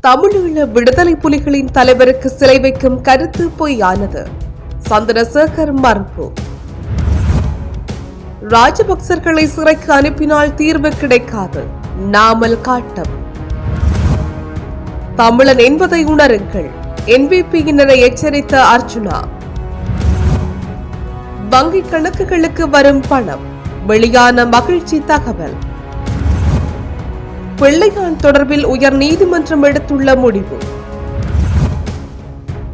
தமிழீழ விடுதலை புலிகளின் தலைவருக்கு சிலை வைக்கும் கருத்து பொய்யானது. சந்திரசேகர் மறுப்பு. ராஜபக்சர்களை சிறைக்கு அனுப்பினால் தீர்வு கிடைக்காது. நாமல் காட்டம். தமிழன் என்பதை உணருங்கள். NVP-யினரை எச்சரித்த அர்ஜுனா. வங்கி கணக்குகளுக்கு வரும் பணம். வெளியான மகிழ்ச்சி தகவல். பிள்ளையான் தொடர்பில் உயர் நீதிமன்றம் எடுத்துள்ள முடிவு.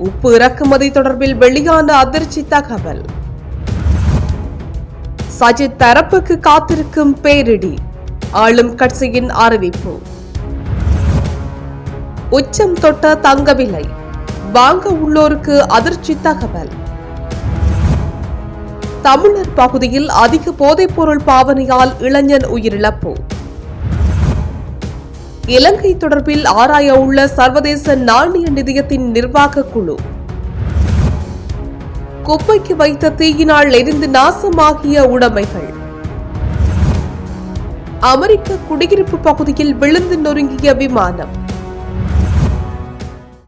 உப்பு இறக்குமதி தொடர்பில் வெளியான அதிர்ச்சி தகவல். சஜித் தரப்புக்கு காத்திருக்கும் பேரிடி. ஆளும் கட்சியின் அறிவிப்பு. உச்சம் தொட்ட தங்க விலை. வாங்க உள்ளோருக்கு அதிர்ச்சி தகவல். தமிழர் பகுதியில் அதிக போதைப்பொருள் பாவனையால் இளைஞன் உயிரிழப்பு. இலங்கை தொடர்பில் ஆராய உள்ள சர்வதேச நாணய நிதியத்தின் நிர்வாக குழு. குப்பைக்கு வைத்த தீயினால் எரிந்து நாசமாகிய உடைமைகள். அமெரிக்க குடியிருப்பு பகுதியில் விழுந்து நொறுங்கிய விமானம்.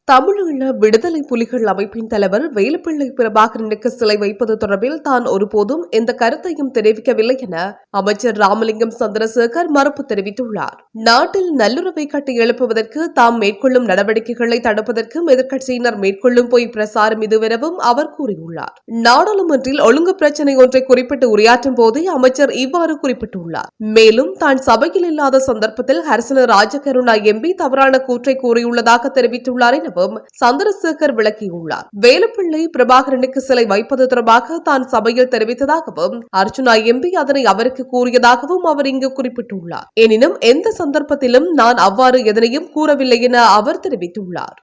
தமிழீழ விடுதலை புலிகள் அமைப்பின் தலைவர் வேலுப்பிள்ளை பிரபாகரனுக்கு சிலை வைப்பது தொடர்பில் தான் ஒருபோதும் எந்த கருத்தையும் தெரிவிக்கவில்லை என அமைச்சர் ராமலிங்கம் சந்திரசேகர் மறுப்பு தெரிவித்துள்ளார். நாட்டில் நல்லுறவை கட்டி எழுப்புவதற்கு தாம் மேற்கொள்ளும் நடவடிக்கைகளை தடுப்பதற்கும் எதிர்க்கட்சியினர் மேற்கொள்ளும் பொய் பிரசாரம் இதுவெனவும் அவர் கூறியுள்ளார். நாடாளுமன்றில் ஒழுங்கு பிரச்சினை ஒன்றை குறிப்பிட்டு உரையாற்றும் போதே அமைச்சர் இவ்வாறு குறிப்பிட்டுள்ளார். மேலும் தான் சபையில் இல்லாத சந்தர்ப்பத்தில் ஹர்சன ராஜகருணா MP தவறான கூற்றை கூறியுள்ளதாக தெரிவித்துள்ளார் எனவும் சந்திரசேகர் விளக்கியுள்ளார். வேலுப்பிள்ளை பிரபாகரனுக்கு சிலை வைப்பது தொடர்பாக தான் சபையில் தெரிவித்ததாகவும் அர்ஜுனா MP அதனை அவருக்கு கூறியதாகவும் அவர் இங்கு குறிப்பிட்டுள்ளார். எனினும் எந்த சந்தர்ப்பத்திலும் நான் அவ்வாறு எதனையும் கூறவில்லை என அவர் தெரிவித்துள்ளார்.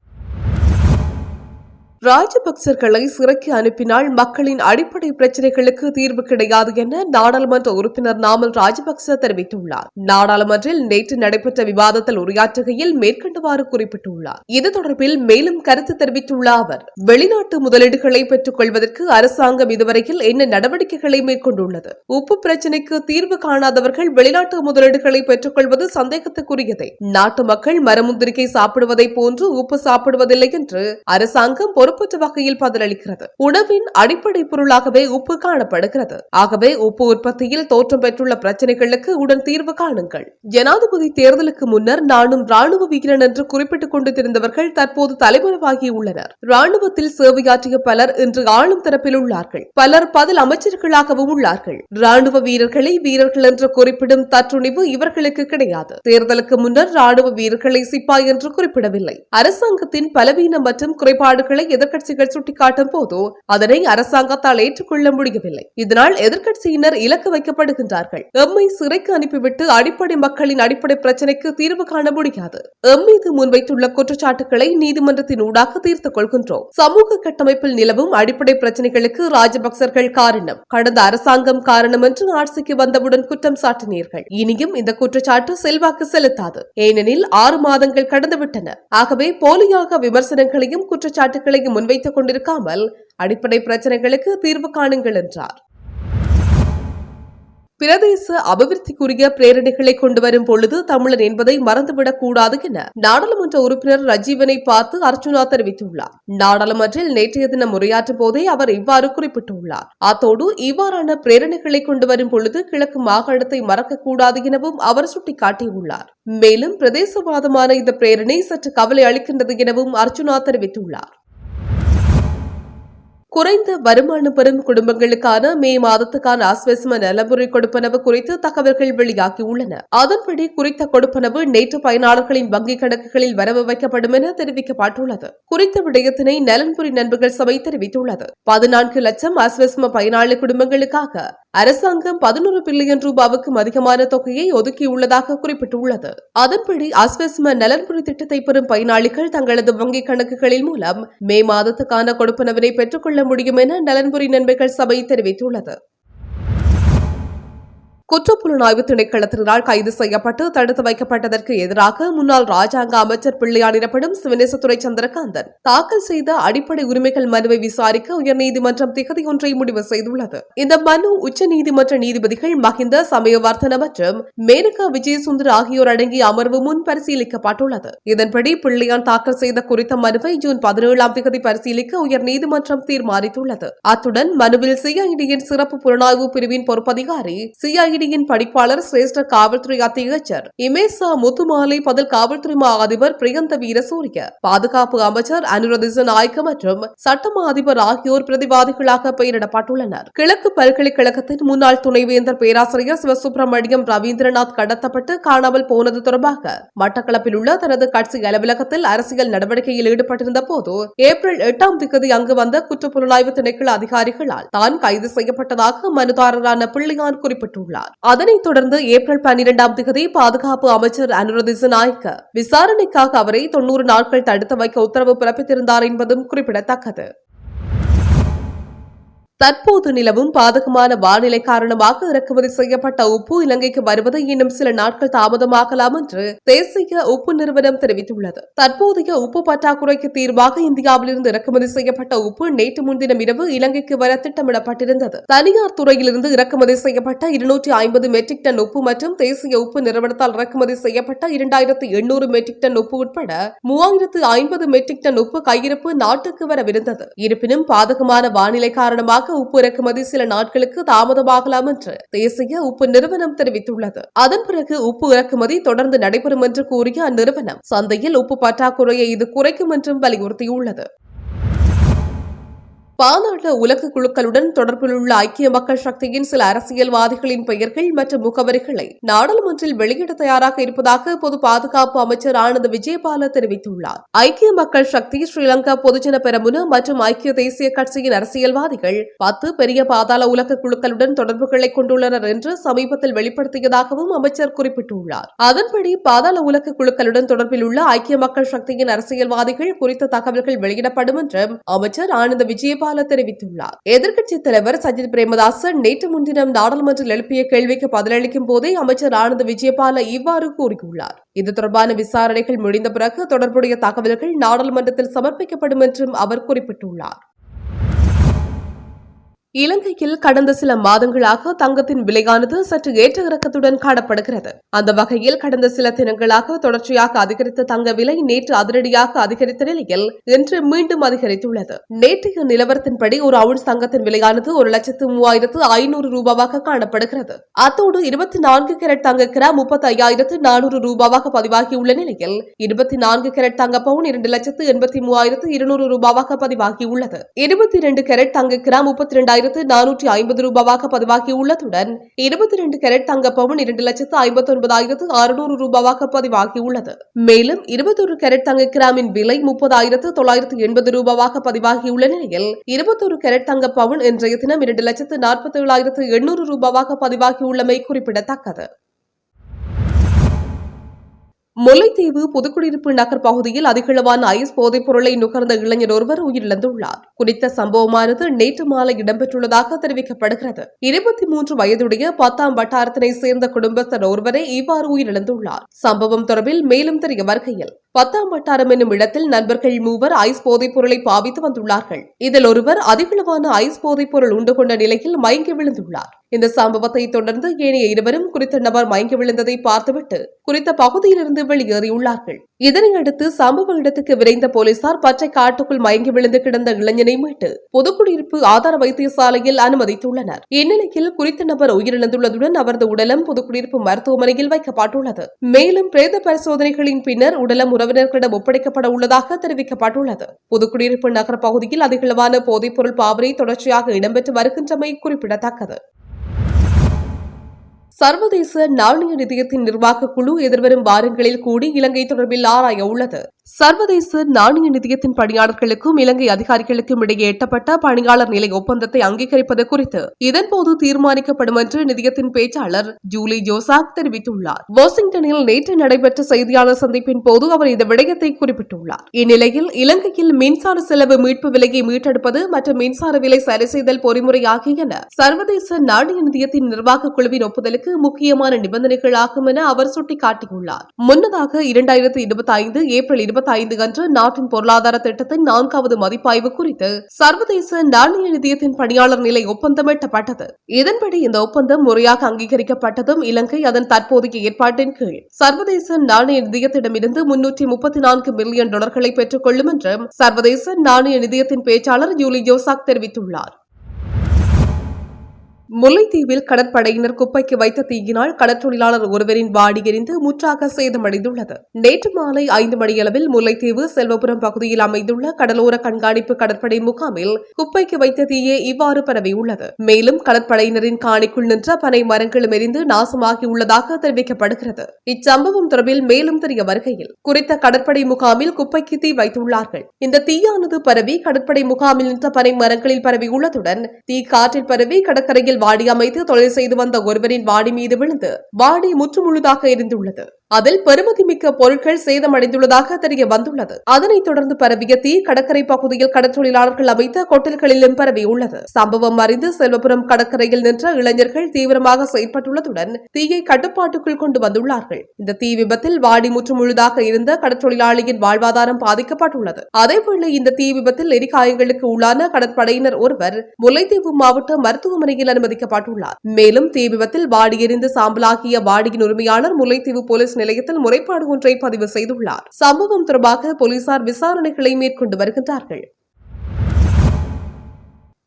ராஜபக்சர்களை சிறைக்கு அனுப்பினால் மக்களின் அடிப்படை பிரச்சினைகளுக்கு தீர்வு கிடையாது என நாடாளுமன்ற உறுப்பினர் நாமல் ராஜபக்ச தெரிவித்துள்ளார். நாடாளுமன்றில் நேற்று நடைபெற்ற விவாதத்தில் உரையாற்றுகையில் மேற்கண்டவாறு குறிப்பிட்டுள்ளார். இது தொடர்பில் மேலும் கருத்து தெரிவித்துள்ள அவர், வெளிநாட்டு முதலீடுகளை பெற்றுக் கொள்வதற்கு அரசாங்கம் இதுவரையில் என்ன நடவடிக்கைகளை மேற்கொண்டுள்ளது? உப்பு பிரச்சினைக்கு தீர்வு காணாதவர்கள் வெளிநாட்டு முதலீடுகளை பெற்றுக் கொள்வது சந்தேகத்துக்குரியதே. நாட்டு மக்கள் மரமுந்திரிக்கை சாப்பிடுவதை போன்று உப்பு சாப்பிடுவதில்லை என்று அரசாங்கம் பொறுப்பற்ற வகையில் பதிலளிக்கிறது. உணவின் அடிப்படை பொருளாகவே உப்பு காணப்படுகிறது. ஆகவே உப்பு உற்பத்தியில் தோற்றம் பெற்றுள்ள பிரச்சனைகளுக்கு உடன் தீர்வு காணுங்கள். ஜனாதிபதி தேர்தலுக்கு முன்னர் நானும் ராணுவ வீரன் என்று குறிப்பிட்டுக் கொண்டு தெரிந்தவர்கள் தற்போது தலைமறைவாகியுள்ளனர். ராணுவத்தில் சேவையாற்றிய பலர் இன்று ஆளும் தரப்பில் உள்ளார்கள். பலர் பதில் அமைச்சர்களாகவும் உள்ளார்கள். ராணுவ வீரர்களை வீரர்கள் என்று குறிப்பிடும் தற்றுணிவு இவர்களுக்கு கிடையாது. தேர்தலுக்கு முன்னர் ராணுவ வீரர்களை சிப்பாய் என்று குறிப்பிடவில்லை. அரசாங்கத்தின் பலவீனம் மற்றும் குறைபாடுகளை எதிர்க்கட்சிகள் சுட்டிக்காட்டும் போது அதனை அரசாங்கத்தால் ஏற்றுக்கொள்ள முடியவில்லை. இதனால் எதிர்க்கட்சியினர் இலக்கு வைக்கப்படுகின்றார்கள். எம்மை சிறைக்கு அனுப்பிவிட்டு அடிப்படை மக்களின் அடிப்படை பிரச்சினைக்கு தீர்வு காண முடியாது. மீது முன்வைத்துள்ள குற்றச்சாட்டுகளை நீதிமன்றத்தின் ஊடாக தீர்த்துக் கொள்கின்றோம். சமூக கட்டமைப்பில் நிலவும் அடிப்படை பிரச்சினைகளுக்கு ராஜபக்சர்கள் காரணம், கடந்த அரசாங்கம் காரணம் என்று ஆட்சிக்கு வந்தவுடன் குற்றம் சாட்டினீர்கள். இனியும் இந்த குற்றச்சாட்டு செல்வாக்கு செலுத்தாது. ஏனெனில் 6 மாதங்கள் கடந்துவிட்டன. ஆகவே போலியாக விமர்சனங்களையும் குற்றச்சாட்டுகளையும் முன்வைத்துக் கொண்டிருக்காமல் அடிப்படை பிரச்சனைகளுக்கு தீர்வு காணுங்கள் என்றார். பிரதேச அபிவிருத்திக்குரிய பிரேரணைகளை கொண்டு வரும் பொழுது தமிழன் என்பதை மறந்துவிடக் கூடாது என நாடாளுமன்ற உறுப்பினர் ரஜீவனை பார்த்து அர்ஜுனா தெரிவித்துள்ளார். நாடாளுமன்றில் நேற்றைய தினம் உரையாற்றும் போதே அவர் இவ்வாறு குறிப்பிட்டுள்ளார். அத்தோடு இவ்வாறான பிரேரணைகளை கொண்டு வரும் பொழுது கிழக்கு மாகாணத்தை மறக்கக்கூடாது எனவும் அவர் சுட்டிக்காட்டியுள்ளார். மேலும் பிரதேசவாதமான இந்த பிரேரணை சற்று கவலை அளிக்கின்றது எனவும் அர்ஜுனா தெரிவித்துள்ளார். குறைந்த வருமானம் பெறும் குடும்பங்களுக்கான மே மாதத்துக்கான ஆஸ்வஸ்ம நலமுறை கொடுப்பனவு குறித்து தகவல்கள் வெளியாகியுள்ளன. அதன்படி குறித்த கொடுப்பனவு நேற்று பயனாளர்களின் வங்கிக் கணக்குகளில் வரவு வைக்கப்படும் என தெரிவிக்கப்பட்டுள்ளது. குறித்த விடயத்தினை நலன்புரி நண்பர்கள் சபை தெரிவித்துள்ளது. 14 லட்சம் ஆஸ்வஸ்ம பயனாளி குடும்பங்களுக்காக அரசாங்கம் 11 பில்லியன் ரூபாவுக்கும் அதிகமான தொகையை ஒதுக்கியுள்ளதாக குறிப்பிட்டுள்ளது. அதன்படி ஆஸ்வஸ்ம நலன்புரி திட்டத்தை பெறும் பயனாளிகள் தங்களது வங்கிக் கணக்குகளில் மூலம் மே மாதத்துக்கான கொடுப்பனவினை பெற்றுக் கொள்ள முடியும் என நலன்புரி நண்பர்கள் சபை தெரிவித்துள்ளது. குற்றப்புலனாய்வு திணைக்களத்தினால் கைது செய்யப்பட்டு தடுத்து வைக்கப்பட்டதற்கு எதிராக முன்னாள் ராஜாங்க அமைச்சர் பிள்ளையான் எனப்படும் சிவனேசத்துறை சந்திரகாந்தன் தாக்கல் செய்த அடிப்படை உரிமைகள் மனுவை விசாரிக்க உயர்நீதிமன்றம் திகதி ஒன்றை முடிவு செய்துள்ளது. இந்த மனு உச்சநீதிமன்ற நீதிபதிகள் மஹிந்த சமயவர்த்தன மற்றும் மேனகா விஜயசுந்தர் ஆகியோர் அடங்கிய அமர்வு முன் பரிசீலிக்கப்பட்டுள்ளது. இதன்படி பிள்ளையான் தாக்கல் செய்த குறித்த மனுவை ஜூன் 17ஆம் தேதி பரிசீலிக்க உயர்நீதிமன்றம் தீர்மானித்துள்ளது. அத்துடன் மனுவில் சிஐடியின் சிறப்பு புலனாய்வு பிரிவின் பொறுப்பதிகாரி சிஐடியின் படிப்பாளர் சிரேஷ்ட காவல்துறை அத்தியட்சர் இமேசா முத்துமாலை பதில் காவல்துறை மா அதிபர் பிரியந்த வீரசூரிய பாதுகாப்பு அமைச்சர் அனுரதிச நாயக்க மற்றும் சட்டமா அதிபர் ஆகியோர் பிரதிவாதிகளாக பெயரிடப்பட்டுள்ளனர். கிழக்கு பல்கலைக்கழகத்தின் முன்னாள் துணைவேந்தர் பேராசிரியர் சிவசுப்பிரமணியம் ரவீந்திரநாத் கடத்தப்பட்டு காணாமல் போனது தொடர்பாக மட்டக்களப்பில் உள்ள தனது கட்சி அலுவலகத்தில் அரசியல் நடவடிக்கையில் ஈடுபட்டிருந்த போது ஏப்ரல் 8ஆம் தேதி அங்கு வந்த குற்றப்புலனாய்வு திணைக்கள அதிகாரிகளால் தான் கைது செய்யப்பட்டதாக மனுதாரரான பிள்ளையான் குறிப்பிட்டுள்ளார். அதனைத் தொடர்ந்து ஏப்ரல் 12ஆம் தேதி பாதுகாப்பு அமைச்சர் அனுரதிச நாயக்க விசாரணைக்காக அவரை 90 நாட்கள் தடுத்து வைக்க உத்தரவு பிறப்பித்திருந்தார் என்பதும் குறிப்பிடத்தக்கது. தற்போது நிலவும் பாதகமான வானிலை காரணமாக இறக்குமதி செய்யப்பட்ட உப்பு இலங்கைக்கு வருவது இன்னும் சில நாட்கள் தாமதமாகலாம் என்று தேசிய உப்பு நிறுவனம் தெரிவித்துள்ளது. தற்போதைய உப்பு பற்றாக்குறைக்கு தீர்வாக இந்தியாவிலிருந்து இறக்குமதி செய்யப்பட்ட உப்பு நேற்று முன்தினம் இரவு இலங்கைக்கு வர திட்டமிடப்பட்டிருந்தது. தனியார் துறையிலிருந்து இறக்குமதி செய்யப்பட்ட 250 மெட்ரிக் டன் உப்பு மற்றும் தேசிய உப்பு நிறுவனத்தால் இறக்குமதி செய்யப்பட்ட 2800 மெட்ரிக் டன் உப்பு உட்பட 3050 மெட்ரிக் டன் உப்பு கையிருப்பு நாட்டுக்கு வரவிருந்தது. இருப்பினும் பாதகமான வானிலை காரணமாக உப்பு இறக்குமதி சில நாட்களுக்கு தாமதமாகலாம் என்று தேசிய உப்பு நிறுவனம் தெரிவித்துள்ளது. அதன் பிறகு உப்பு இறக்குமதி தொடர்ந்து நடைபெறும் என்று கூறிய அந்நிறுவனம் சந்தையில் உப்பு பற்றாக்குறையை இது குறைக்கும் என்றும் வலியுறுத்தியுள்ளது. பாதாள உலக குழுக்களுடன் தொடர்பில் உள்ள ஐக்கிய மக்கள் சக்தியின் சில அரசியல்வாதிகளின் பெயர்கள் மற்றும் முகவரிகளை நாடாளுமன்றில் வெளியிட தயாராக இருப்பதாக பொது பாதுகாப்பு அமைச்சர் ஆனந்த் விஜயபால தெரிவித்துள்ளார். ஐக்கிய மக்கள் சக்தி, ஸ்ரீலங்கா பொதுஜன பெரமுன மற்றும் ஐக்கிய தேசிய கட்சியின் அரசியல்வாதிகள் 10 பெரிய பாதாள உலக குழுக்களுடன் தொடர்புகளை கொண்டுள்ளனர் என்று சமீபத்தில் வெளிப்படுத்தியதாகவும் அமைச்சர் குறிப்பிட்டுள்ளார். அதன்படி பாதாள உலக குழுக்களுடன் தொடர்பில் உள்ள ஐக்கிய மக்கள் சக்தியின் அரசியல்வாதிகள் குறித்த தகவல்கள் வெளியிடப்படும் என்றும் அமைச்சர் ஆனந்த் விஜயபால தெரிவித்துள்ளார். எதிர்க்கட்சித் தலைவர் சஜித் பிரேமதாச நேற்று முன்தினம் நாடாளுமன்றில் எழுப்பிய கேள்விக்கு பதிலளிக்கும் போதே அமைச்சர் ஆனந்த் விஜயபால இவ்வாறு கூறியுள்ளார். இது தொடர்பான விசாரணைகள் முடிந்த பிறகு தொடர்புடைய தகவல்கள் நாடாளுமன்றத்தில் சமர்ப்பிக்கப்படும் என்றும் அவர் குறிப்பிட்டுள்ளார். இலங்கையில் கடந்த சில மாதங்களாக தங்கத்தின் விலையானது சற்று ஏற்ற இறக்கத்துடன் காணப்படுகிறது. அந்த வகையில் கடந்த சில தினங்களாக தொடர்ச்சியாக அதிகரித்த தங்க விலை நேற்று அதிரடியாக அதிகரித்த நிலையில் இன்று மீண்டும் அதிகரித்துள்ளது. நேற்றைய நிலவரத்தின்படி ஒரு அவுன்ஸ் தங்கத்தின் விலையானது 1,03,500 ரூபாவாக காணப்படுகிறது. அத்தோடு 24 கேரட் தங்க கிராம் 35,400 ரூபாவாக பதிவாகியுள்ள நிலையில் 24 கேரட் தங்க பவுன் 2,83,200 ரூபாவாக பதிவாகியுள்ளது. 22 கேரட் தங்க கிராம் 32,450 ரூபாவாக பதிவாகியுள்ளதுடன் 22 கேரட் தங்க பவுன் 2,59,600 ரூபாவாக பதிவாகியுள்ளது. மேலும் 21 கேரட் தங்க கிராமின் விலை 30,980 ரூபாவாக பதிவாகியுள்ள நிலையில் 21 கேரட் தங்க பவுன் இன்றைய தினம் 2,47,800 ரூபாவாக பதிவாகியுள்ளமை குறிப்பிடத்தக்கது. முல்லைத்தீவு புதுக்குடியிருப்பு நகர் பகுதியில் அதிகளவான ஐஸ் போதைப் பொருளை நுகர்ந்த இளைஞர் ஒருவர் உயிரிழந்துள்ளார். குறித்த சம்பவமானது நேற்று மாலை இடம்பெற்றுள்ளதாக தெரிவிக்கப்படுகிறது. 23 வயதுடைய 10ஆம் வட்டாரத்தினை சேர்ந்த குடும்பஸ்தர் ஒருவரே இவ்வாறு உயிரிழந்துள்ளார். சம்பவம் தொடர்பில் மேலும் தெரிய வருகையில் 10ஆம் வட்டாரம் என்னும் இடத்தில் நண்பர்கள் 3 ஐஸ் போதைப் பொருளை பாவித்து வந்துள்ளார்கள். இதில் ஒருவர் அதிகளவான ஐஸ் போதைப் பொருள் உண்டு கொண்ட நிலையில் மயங்கி விழுந்துள்ளார். இந்த சம்பவத்தை தொடர்ந்து ஏனைய இருவரும் குறித்த நபர் மயங்கி விழுந்ததை பார்த்துவிட்டு குறித்த பகுதியிலிருந்து வெளியேறியுள்ளார்கள். இதனையடுத்து சம்பவ இடத்துக்கு விரைந்த போலீசார் பச்சை காட்டுக்குள் மயங்கி விழுந்து கிடந்த இளைஞனை மீட்டு பொதுக்குடியிருப்பு ஆதார வைத்தியசாலையில் அனுமதித்துள்ளனர். இந்நிலையில் குறித்த நபர் உயிரிழந்துள்ளதுடன் அவரது உடலம் புதுக்குடியிருப்பு மருத்துவமனையில் வைக்கப்பட்டுள்ளது. மேலும் பிரேத பரிசோதனைகளின் பின்னர் உடலம் உறவினர்களிடம் ஒப்படைக்கப்பட உள்ளதாக தெரிவிக்கப்பட்டுள்ளது. புதுக்குடியிருப்பு நகர பகுதியில் அதிகளவான போதைப்பொருள் பாவனை தொடர்ச்சியாக இடம்பெற்று வருகின்றமை குறிப்பிடத்தக்கது. சர்வதேச நாணய நிதியத்தின் நிர்வாக குழு எதிர்வரும் வாரங்களில் கூடி இலங்கை தொடர்பில் ஆராய உள்ளது. சர்வதேச நாணய நிதியத்தின் பணியாளர்களுக்கும் இலங்கை அதிகாரிகளுக்கும் இடையே எட்டப்பட்ட பணியாளர் நிலை ஒப்பந்தத்தை அங்கீகரிப்பது குறித்து இதன்போது தீர்மானிக்கப்படும் என்று நிதியத்தின் பேச்சாளர் ஜூலி ஜோசாக் தெரிவித்துள்ளார். வாஷிங்டனில் நேற்று நடைபெற்ற செய்தியாளர் சந்திப்பின் போது அவர் இந்த விடயத்தை குறிப்பிட்டுள்ளார். இந்நிலையில் இலங்கையில் மின்சார செலவு மீட்பு விலையை மீட்டெடுப்பது மற்றும் மின்சார விலை சரி செய்தல் பொறிமுறை ஆகியன சர்வதேச நாணய நிதியத்தின் நிர்வாக குழுவின் ஒப்புதலுக்கு முக்கியமான நிபந்தனைகளாகும் என அவர் சுட்டிக்காட்டியுள்ளார். முன்னதாக 2025 ஏப்ரல் 25 அன்று நாட்டின் பொருளாதார திட்டத்தின் 4வது மதிப்பாய்வு குறித்து சர்வதேச நாணய நிதியத்தின் பணியாளர் நிலை ஒப்பந்தம் எட்டப்பட்டது. இதன்படி இந்த ஒப்பந்தம் முறையாக அங்கீகரிக்கப்பட்டதும் இலங்கை அதன் தற்போதைய ஏற்பாட்டின் கீழ் சர்வதேச நாணய நிதியத்திடமிருந்து $334 மில்லியன் பெற்றுக் கொள்ளும் என்றும் சர்வதேச நாணய நிதியத்தின் பேச்சாளர் ஜூலி ஜோசாக் தெரிவித்துள்ளார். முல்லைத்தீவில் கடற்படையினர் குப்பைக்கு வைத்த தீயினால் கடற்றொழிலாளர் ஒருவரின் வாடி எரிந்து முற்றாக சேதமடைந்துள்ளது. நேற்று மாலை 5 மணியளவில் முல்லைத்தீவு செல்வபுரம் பகுதியில் அமைந்துள்ள கடலோர கண்காணிப்பு கடற்படை முகாமில் குப்பைக்கு வைத்த தீயே இவ்வாறு பரவியுள்ளது. மேலும் கடற்படையினரின் காணிக்குள் நின்ற பனை மரங்களும் எரிந்து நாசமாகியுள்ளதாக தெரிவிக்கப்படுகிறது. இச்சம்பவம் தொடர்பில் மேலும் தெரிய வருகையில் குறித்த கடற்படை முகாமில் குப்பைக்கு தீ வைத்துள்ளார்கள். இந்த தீயானது பரவி கடற்படை முகாமில் நின்ற பனை மரங்களில் பரவியுள்ளதுடன் தீ காற்றில் பரவி கடற்கரையில் வாடி அமைத்து தொழில் செய்து வந்த ஒருவரின் வாடி மீது விழுந்து வாடி முற்றுமுழுதாக எரிந்துள்ளது. அதில் பெருமதிமிக்க பொருட்கள் சேதமடைந்துள்ளதாக தெரிய வந்துள்ளது. அதனைத் தொடர்ந்து பரவிய தீ கடற்கரை பகுதியில் கடற்றொழிலாளர்கள் அமைத்த கொட்டல்களிலும் பரவியுள்ளது. சம்பவம் அறிந்து செல்வபுரம் கடற்கரையில் நின்ற இளைஞர்கள் தீவிரமாக செயல்பட்டுள்ளதுடன் தீயை கட்டுப்பாட்டுக்குள் கொண்டு வந்துள்ளார்கள். இந்த தீ விபத்தில் வாடி முற்றுமுழுதாக இருந்த கடற்றொழிலாளியின் வாழ்வாதாரம் பாதிக்கப்பட்டுள்ளது. அதேவேளை இந்த தீ விபத்தில் எரிகாயங்களுக்கு உள்ளான கடற்படையினர் ஒருவர் முல்லைத்தீவு மாவட்ட மருத்துவமனையில் அனுமதிக்கப்பட்டுள்ளார். மேலும் தீ விபத்தில் வாடி எரிந்து சாம்பலாகிய வாடியின் உரிமையாளர் முல்லைத்தீவு போலீஸ் நிலையத்தில் முறைப்பாடு ஒன்றை பதிவு செய்துள்ளார். சம்பவம் தொடர்பாக போலீசார் விசாரணைகளை மேற்கொண்டு வருகின்றார்கள்.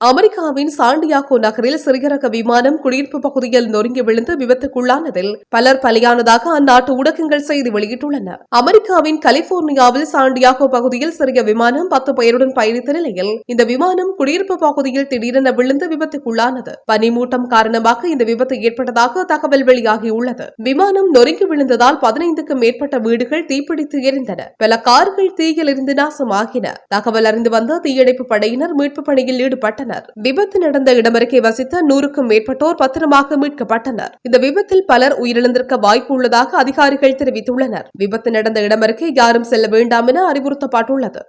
அமெரிக்காவின் சாண்டியாகோ நகரில் சிறிய ரக விமானம் குடியிருப்பு பகுதியில் நொறுங்கி விழுந்து விபத்துக்குள்ளானதில் பலர் பலியானதாக அந்நாட்டு ஊடகங்கள் செய்தி வெளியிட்டுள்ளன. அமெரிக்காவின் கலிபோர்னியாவில் சாண்டியாகோ பகுதியில் சிறிய விமானம் 10 பேருடன் பயணித்த நிலையில் இந்த விமானம் குடியிருப்பு பகுதியில் திடீரென விழுந்து விபத்துக்குள்ளானது. பனிமூட்டம் காரணமாக இந்த விபத்து ஏற்பட்டதாக தகவல் வெளியாகியுள்ளது. விமானம் நொறுங்கி விழுந்ததால் 15க்கும் மேற்பட்ட வீடுகள் தீப்பிடித்து எரிந்தன. பல கார்கள் தீயில் இருந்து நாசமாகின. தகவல் அறிந்து வந்த தீயணைப்பு படையினர் மீட்பு பணியில் ஈடுபட்டனர். விபத்து நடந்த இடமருகே வசித்த 100க்கும் மேற்பட்டோர் பத்திரமாக மீட்கப்பட்டனர். இந்த விபத்தில் பலர் உயிரிழந்திருக்க வாய்ப்பு உள்ளதாக அதிகாரிகள் தெரிவித்துள்ளனர். விபத்து நடந்த இடமருகே யாரும் செல்ல வேண்டாம் என அறிவுறுத்தப்பட்டுள்ளது.